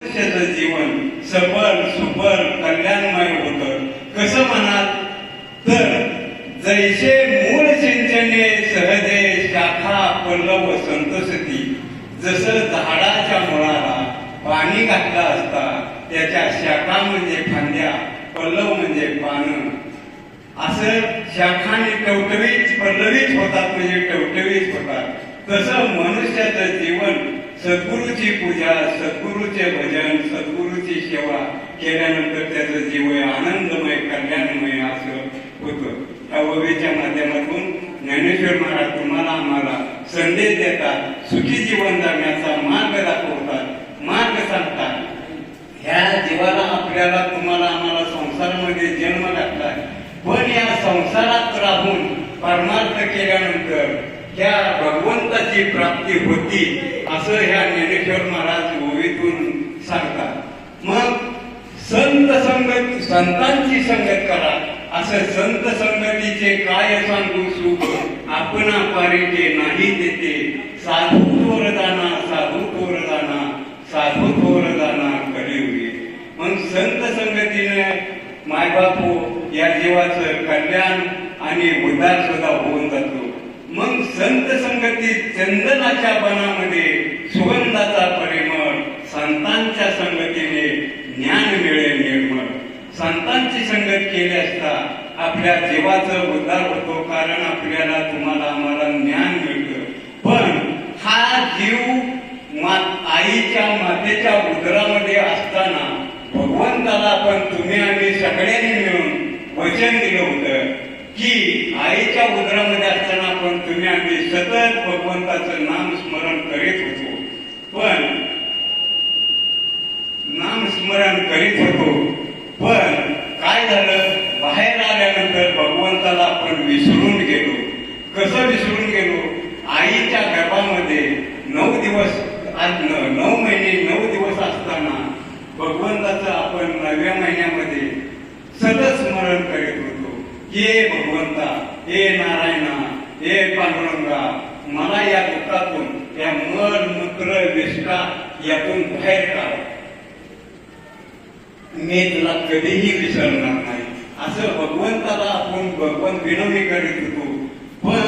मनुष्याचं जीवन सफल सुफल कल्याणमय होतं. कसं म्हणाल तर जैसे मूळ सिंचने सहजे शाखा पल्लव संतसती. जसं झाडाच्या मुळाला पाणी घातलं असता त्याच्या शाखा म्हणजे फांद्या, पल्लव म्हणजे पानं, असं शाखाने टवटवीत पल्लवीत होतात म्हणजे टवटवीत होतात. तसं मनुष्याचं जीवन सद्गुरूची पूजा, सद्गुरूचे भजन, सद्गुरूची सेवा केल्यानंतर त्याचं जीवन आनंदमय कल्याणमय असं होतं. या ओवीच्या माध्यमातून ज्ञानेश्वर महाराज तुम्हाला आम्हाला संदेश देतात, सुखी जीवन जगण्याचा मार्ग दाखवतात, मार्ग सांगतात. ह्या जीवाला आपल्याला तुम्हाला आम्हाला संसारामध्ये जन्म घातलाय, पण या संसारात राहून परमार्थ केल्यानंतर त्या भगवंताची प्राप्ती होती असं ह्या ज्ञानेश्वर महाराज ओवीतून सांगतात. मग संत संगत, संतांची संगत करा. असं संत संगतीचे काय सांगू सुख, आपणा पारिके नाही देते. साधू थोरदाना, साधू थोरदाना, साधू थोरदाना कलियुगे. मग संत संगतीने मायबापू या जीवाचं कल्याण आणि उद्धार सुद्धा होऊन जातो. मग संत संगतीत चंदनाच्या बनामध्ये सुगंधाचा परिमळ, संतांच्या संगतीने ज्ञान मिळेल निर्मळ. संतांची संगत केली असता आपल्या जीवाचं उद्धार होतो, कारण आपल्याला तुम्हाला आम्हाला ज्ञान मिळतं. पण हा जीव आईच्या मातेच्या उदरामध्ये असताना भगवंताला पण तुम्ही आम्ही सगळ्यांनी मिळून वचन दिलं होतं की आईच्या उदरामध्ये असताना पण तुम्ही आम्ही सतत भगवंताचं नाम स्मरण करीत होतो. पण नाम स्मरण करीत होतो, पण काय झालं, बाहेर आल्यानंतर भगवंताला आपण विसरून गेलो. कसं विसरून गेलो? आईच्या गर्भामध्ये 9 दिवस, 9 महिने 9 दिवस असताना भगवंताचं आपण 9व्या महिन्यामध्ये सतत स्मरण करीत होतो. हे भगवंता, हे नारायणा, हे पांडुरंगा, मला या दुःखातून, या मल मूत्र विष्ठा यातून बाहेर काढ, मी तुला कधीही विसरणार नाही. असं भगवंताला आपण भगवंत विनवणी करीत होतो. पण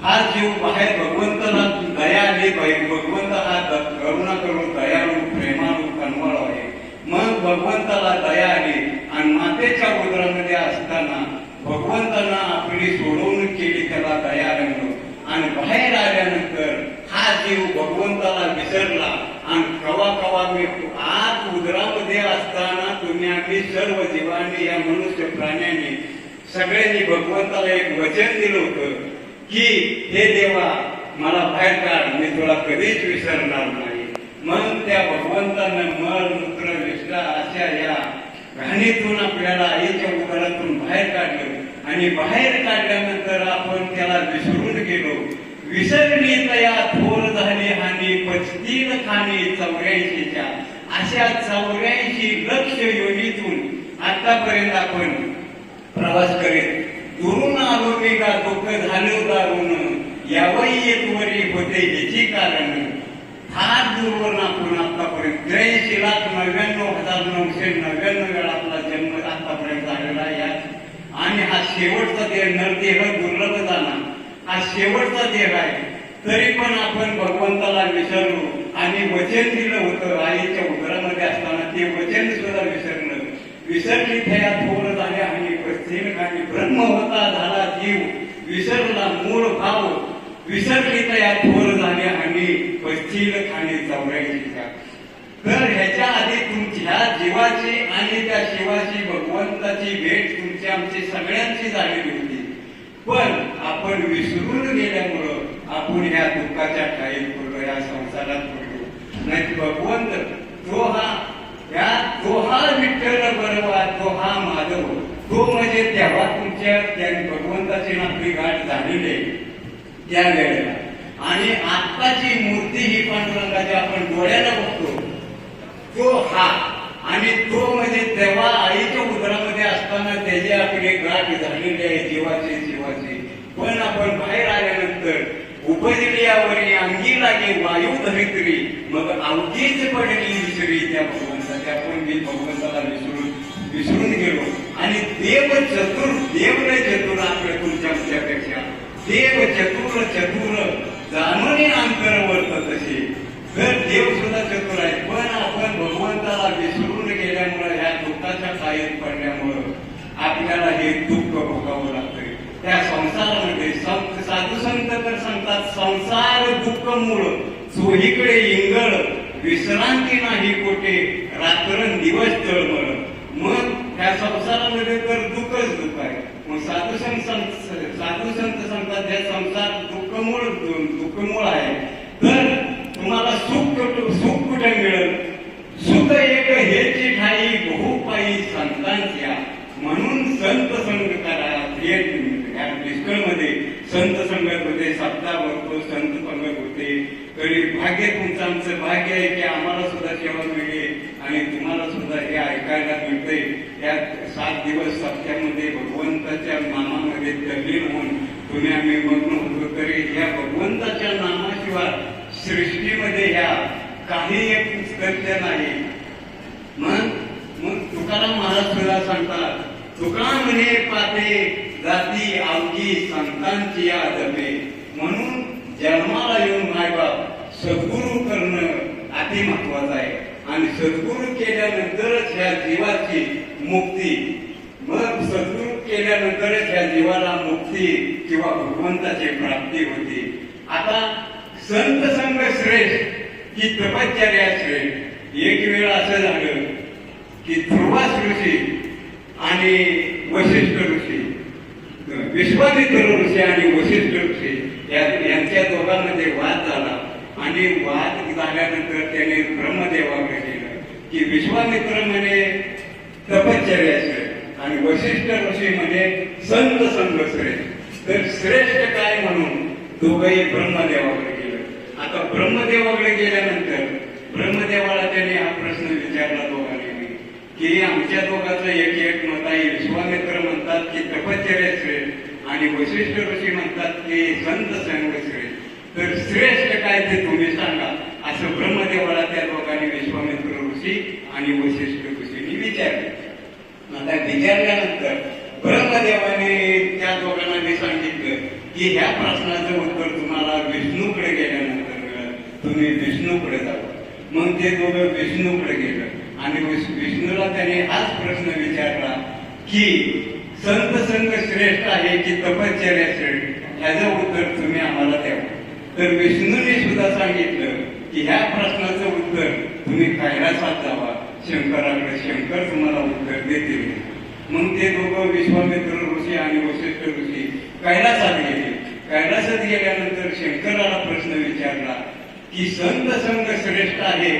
हा जीव बाहेर भगवंताला दया आली पाहिजे. भगवंत हा करुणा करून दयाळू, प्रेमाळू, कनवाळू आहे. मग भगवंताला दया आली आणि मातेच्या उदरामध्ये असताना भगवंतांना आपली सोडवणूक केली, त्याला दया रंगलो. आणि बाहेर आल्यानंतर हा जीव भगवंताला विसरला. आणि कवा कवा मी आत उदरामध्ये असताना तुम्ही आम्ही सर्व जीवांनी, या मनुष्य प्राण्यांनी सगळ्यांनी भगवंताला एक वचन दिलं होतं की हे देवा, मला बाहेर काढ, मी तुला कधीच विसरणार नाही. मग त्या भगवंतानं मल मूत्र विष्ठा अशा या घाणीतून आपल्याला आईच्या उदरातून बाहेर काढलं. आणि बाहेर काढल्यानंतर आपण त्याला विसरून गेलो. विसरली तया थोर झाली हानी, पचतील खाणी 84च्या. अशा 84 लक्ष योनीतून आतापर्यंत आपण प्रवास करीत दुरून आलो मी का दुःख झालं दारून, यावही येतवरी होते याची कारण. फार दूरवर आपण आतापर्यंत 83,99,999 वेळा आपला जन्म आतापर्यंत झालेला यात. आणि हा शेवटचा देह, नरदेह दुर्लभ जाणार, हा शेवटचा देह आहे. तरी पण आपण भगवंताला विसरलो आणि वचन दिलं होतं आईच्या उदरामध्ये असताना, ते वचन सुद्धा विसरलं. विसरली थया थोर झाल्या आणि पस्तीन खाणी, ब्रह्म होता झाला जीव, विसरला मूळ भाव. विसरली तया थोर झाल्या आणि पस्तीन खाणी 84च्या. तर ह्याच्या आधी तुमच्या जीवाची आणि त्या शिवाची भगवंताची भेट तुमची आमची सगळ्यांची झालेली होती. पण आपण विसरून गेल्यामुळं आपण ह्या दुःखाच्या ठाईत पडलो, या संसारात पडलो. नाही भगवंत तो हा विठ्ठल बरोबर, तो हा माधव, तो म्हणजे तेव्हा तुमच्या त्या भगवंताची आपली गाठ झालेली आहे त्या वेळेला. आणि आत्ताची मूर्ती ही पांडुरंगाची आपण डोळ्याला बघतो, तो हा. आणि तो म्हणजे तेव्हा आईच्या उदरामध्ये असताना त्याची आपली गाठ झालेली आहे जीवाची. पण आपण बाहेर आल्यानंतर उपजल्यावरी अंगी लागे वायू धरित्री मग अवघीच पडली विसरी त्या भगवंताच्या. पण मी भगवंताला विसरून गेलो आणि देव लय चतुर आपल्या तुमच्यापेक्षा देव चतुर जाणून अंतर वर्तत तसे. तर देव सुद्धा चतुर आहे, पण आपण भगवंताला विसरून गेल्यामुळे ह्या दुःखाच्या कायेत पडल्यामुळं आपल्याला हे दुःख भोगावं लागतंय. त्या संसारामध्ये साधू संत तर सांगतात संसार दुःख मूळ चोहीकडे इंगळ विश्रांती नाही कोठे रात्र दिवस तळमळ. मग त्या संसारामध्ये तर दुःखच दुःख आहे. मग साधू संत सांगतात त्या संसार दुःखमूळ आहे. तर तुम्हाला सुख कुठे मिळेल? सुख एक हेची ठाई बहुपायी संतांच्या म्हणून संत संग करा. मध्ये संत संगत होते, सप्ताह भरतो, संत पंगत होते. तरी भाग्य तुमचं आमचं भाग्य आहे की आम्हाला सुद्धा सेवा मिळते आणि तुम्हाला सुद्धा हे ऐकायला मिळते. या 7 दिवस सप्त्यामध्ये भगवंताच्या नामामध्ये तल्लीन होऊन तुम्ही आम्ही मग्न होतो. तरी या भगवंताच्या नामाशिवाय सृष्टीमध्ये ह्या काही एक तथ्य नाही. मग तुकाराम महाराज सुद्धा सांगतात तुका म्हणे पाते जाती अवघी संतांची आदमे. म्हणून जन्माला येऊन मायबाप सद्गुरू करणं अति महत्वाचं आहे आणि सद्गुरू केल्यानंतरच ह्या जीवाची मुक्ती. मग सद्गुरू केल्यानंतरच ह्या जीवाला मुक्ती किंवा भगवंताची प्राप्ती होती. आता संत संग श्रेष्ठ की तपश्चर्या श्रेष्ठ. एक वेळ असं झालं की ध्रुवास ऋषी आणि वशिष्ठ ऋषी, विश्वामित्र ऋषी आणि वशिष्ठ ऋषी यांच्या दोघांमध्ये वाद झाला. आणि वाद झाल्यानंतर त्याने ब्रह्मदेवाकडे गेलं की विश्वामित्र म्हणे तपश्चर्या श्रेष्ठ आणि वशिष्ठ ऋषी म्हणे संत संग श्रेष्ठ. तर श्रेष्ठ काय म्हणून दोघंही ब्रह्मदेवाकडे गेलं. आता ब्रह्मदेवाकडे गेल्यानंतर ब्रह्मदेवाला त्याने हा प्रश्न विचारला दोघांनी की आमच्या दोघांचं एक मत आहे. विश्वामित्र म्हणतात की तपश्चर्या श्रेष्ठ आणि वशिष्ठ ऋषी म्हणतात की संत संग श्रेष्ठ. तर श्रेष्ठ काय ते तुम्ही सांगा असं ब्रह्मदेवाला त्या दोघांनी विश्वामित्र ऋषी आणि वशिष्ठ ऋषींनी विचारले. आता विचारल्यानंतर ब्रह्मदेवाने त्या दोघांना सांगितलं की ह्या प्रश्नाचं उत्तर तुम्हाला विष्णूकडे गेल्यानंतर मिळेल, तुम्ही विष्णूकडे जावं. मग ते दोघं विष्णूकडे गेलं आणि विष्णूला त्याने हाच प्रश्न विचारला की संत संग श्रेष्ठ आहे की तपश्चर्या श्रेष्ठ, ह्याचं उत्तर तुम्ही आम्हाला द्यावं. तर विष्णूने सुद्धा सांगितलं की ह्या प्रश्नाचं उत्तर तुम्ही कैलासात जावा शंकराकडे, शंकर तुम्हाला उत्तर देतील. मग ते दोघं विश्वामित्र ऋषी आणि वशिष्ठ ऋषी कैलासात गेले. कैलासात गेल्यानंतर शंकराला प्रश्न विचारला की संत संग श्रेष्ठ आहे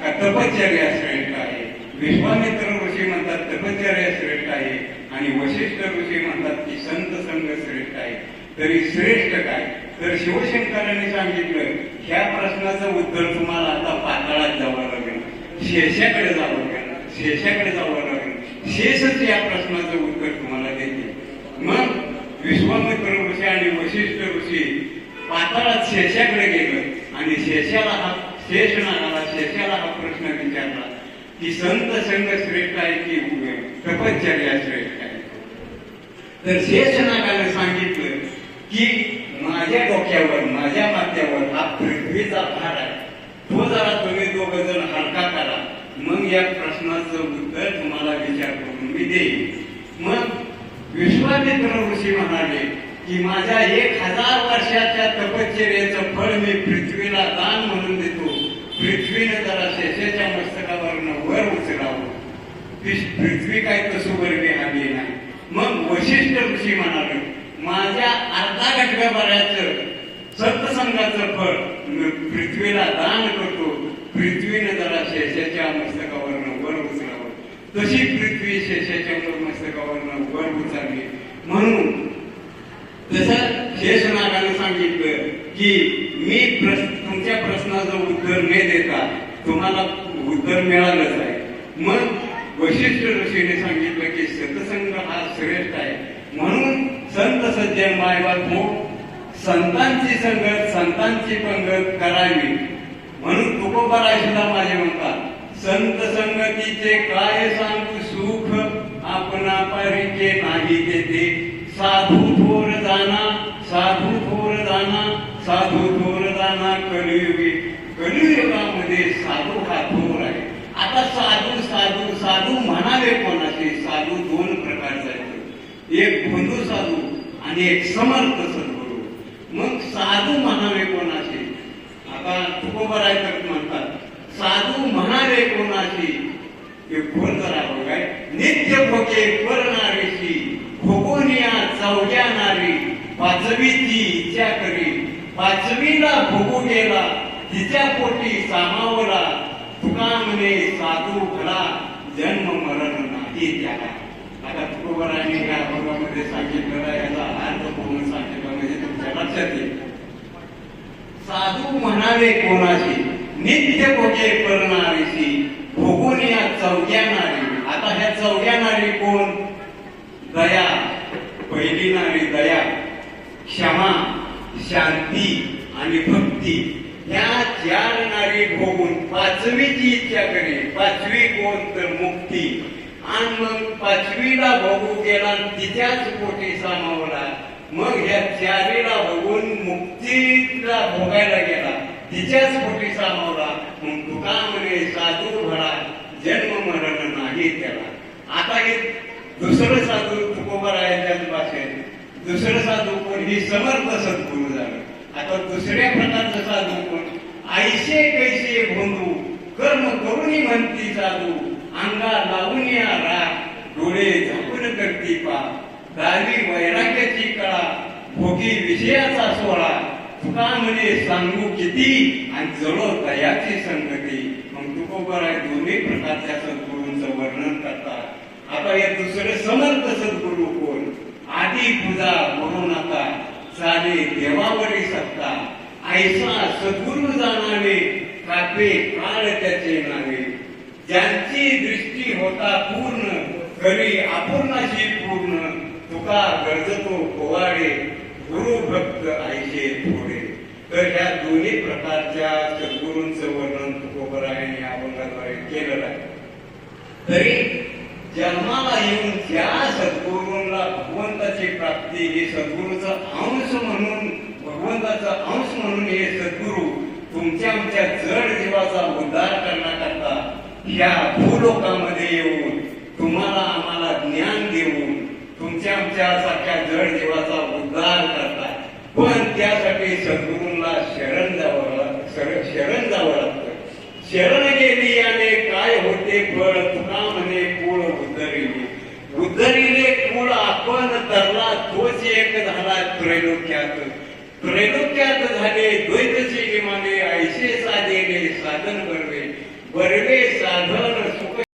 का तपश्चर्या श्रेष्ठ आहे. विश्वामित्र ऋषी म्हणतात तपश्चर्या श्रेष्ठ आहे आणि वशिष्ठ ऋषी म्हणतात की संत संग श्रेष्ठ आहे. तरी श्रेष्ठ काय? तर शिवशंकरांनी सांगितलं ह्या प्रश्नाचं उत्तर तुम्हाला आता पाताळात जावं लागेल, शेषाकडे जावं लागेल, शेषाकडे जावं लागेल. शेषच या प्रश्नाचं उत्तर तुम्हाला देते. मग विश्वामित्र ऋषी आणि वशिष्ठ ऋषी पाताळात शेषाकडे गेलं आणि शेषाला हा प्रश्न विचारला की संत संग श्रेष्ठ आहे की तपश्चर्या श्रेष्ठ आहे. तर शेषनागाने सांगितलं की माझ्या डोक्यावर माझ्या माथ्यावर हा पृथ्वीचा भार आहे, तो जरा तुम्ही दोघं जण हलका करा, मग या प्रश्नाचं उत्तर तुम्हाला विचार करून मी देईन. मग विश्वामित्र ऋषी म्हणाले की माझ्या 1000 वर्षाच्या तपश्चर्याचं फळ मी पृथ्वीला दान म्हणून देतो. पृथ्वीने जरा शेषाच्या मस्तकावरनं वर उचलावं. पृथ्वी काय तसं वर आली नाही. मग वशिष्ठ ऋषी म्हणाले माझ्या अर्धा घटकाभराचं सत्संगाचं फळ पृथ्वीला दान करतो. पृथ्वीने जरा शेषाच्या मस्तकावरनं वर उचलावं. तशी पृथ्वी शेषाच्या मस्तकावरनं वर उचलली. म्हणून जसं शेषनागाने सांगितलं की मी तुमच्या प्रश्नाचं उत्तर न देता तुम्हाला उत्तर मिळालंच आहे. मग वशिष्ठ ऋषीने सांगितलं की सत्संग हा श्रेष्ठ आहे. म्हणून संत सज्जन मायबाप संतांची संगत संतांची पंगत करावी. म्हणून तुकोबाराय सुद्धा माझे म्हणतात, संत संगतीचे काय सांगू सुख, आपणा पारीचे नाही तेथे. साधू थोर जाना, साधू थोर जाना, साधू थोर जाना कलियुगी. कलियुगामध्ये साधू हा थोर आहे. आता साधू साधू साधू म्हणावे कोणाचे? साधू दोन प्रकारचे आहेत, एक बंधू साधू आणि एक समर्थ सद्गुरू. मग साधू म्हणावे कोणाचे? आता तुकोबाराय तर म्हणतात, साधू म्हणावे कोणाशी? हे खोल करा बघाय. नित्य भोगे करणारीशी, भोगोनिया चौग्यानारी, पाचवीची इच्छा करी. पाचवीला भोगू गेला, तिच्या पोटी सामावला. तुका म्हणे साधू भला, जन्म मरण नाही त्याला. आता तुकोबारायांनी या भागामध्ये सांगितलेला याचा अर्थ पूर्ण सांगितला म्हणजे तुमच्या लक्षात येईल. साधू म्हणावे कोणाशी? नित्य भोगे करणारीशी, भोगून या चौग्यानारी. आता ह्या चौग्यानारी कोण? दया, पहिली नारी दया, क्षमा, शांती आणि भक्ती. ह्या चार नारी भोगून पाचवीची इच्छा करी. पाचवी कोण? तर मुक्ती. आणि मग पाचवीला भोगू गेला, तिच्याच पोटी सामावला. मग ह्या चारीला बघून मुक्तीला भोगायला गेला, तिच्याच पोटी सामावला. मग तुका म्हणे साधू भला, जन्म मरण नाही त्याला. आता हे दुसरं साधू तुकोबारायांच्याच भाषेत. दुसरं साधू कोण? ही समर्थ सद्गुरू झालं. आता दुसऱ्या प्रकारचं साधू कोण? ऐसे कैसे बंधू, कर्म करुणी म्हणती साधू. अंगा लावून या राग, डोळे झाकून करती पा. दावी वैराग्याची कळा, भोगी विषयाचा सोहळा. तुका म्हणे सांगू किती, आणि जळो दयाची संगती. मग तुकोबाराय दोन्ही प्रकारच्या सद्गुरूंचं वर्णन करतात. आता हे दुसरे समर्थ सद्गुरू कोण? आधी पूजा म्हणू नका, चाले देवावरी सत्ता. ऐसा सद्गुरू जाणावे, कापे काळ त्याचे नावे. ज्यांची दृष्टी होता पूर्ण, करी अपूर्णाशी पूर्ण. तुका गरजतो पोवाडे, गुरु भक्त ऐसे थोडे. तर ह्या दोन्ही प्रकारच्या सद्गुरूंचं वर्णन तुकोबारायांनी या अभंगाद्वारे केलेलं आहे. तरी जन्माला येऊन ज्या सद्गुरूंना भगवंताची प्राप्ती, हे सद्गुरूचा अंश म्हणून, भगवंताचा अंश म्हणून हे सद्गुरू तुमच्या आमच्या जड जीवाचा उद्धार करण्याकरता ह्या भूलोकामध्ये येऊन तुम्हाला आम्हाला ज्ञान देऊन तुमच्या आमच्या सारख्या जड जीवाचा उद्धार करतात. पण त्यासाठी सद्गुरूंना शरण जावं लागतं. शरण गेली याने काय होते फळ, तुका म्हणे कुळ उद्धरिले. उद्धरिले कुळ आपण तरला, तोच एक झाला त्रैलोक्यात. त्रैलोक्यात झाले द्वैतची विमाने, ऐसे साधेले साधन बरवे. बरवे साधन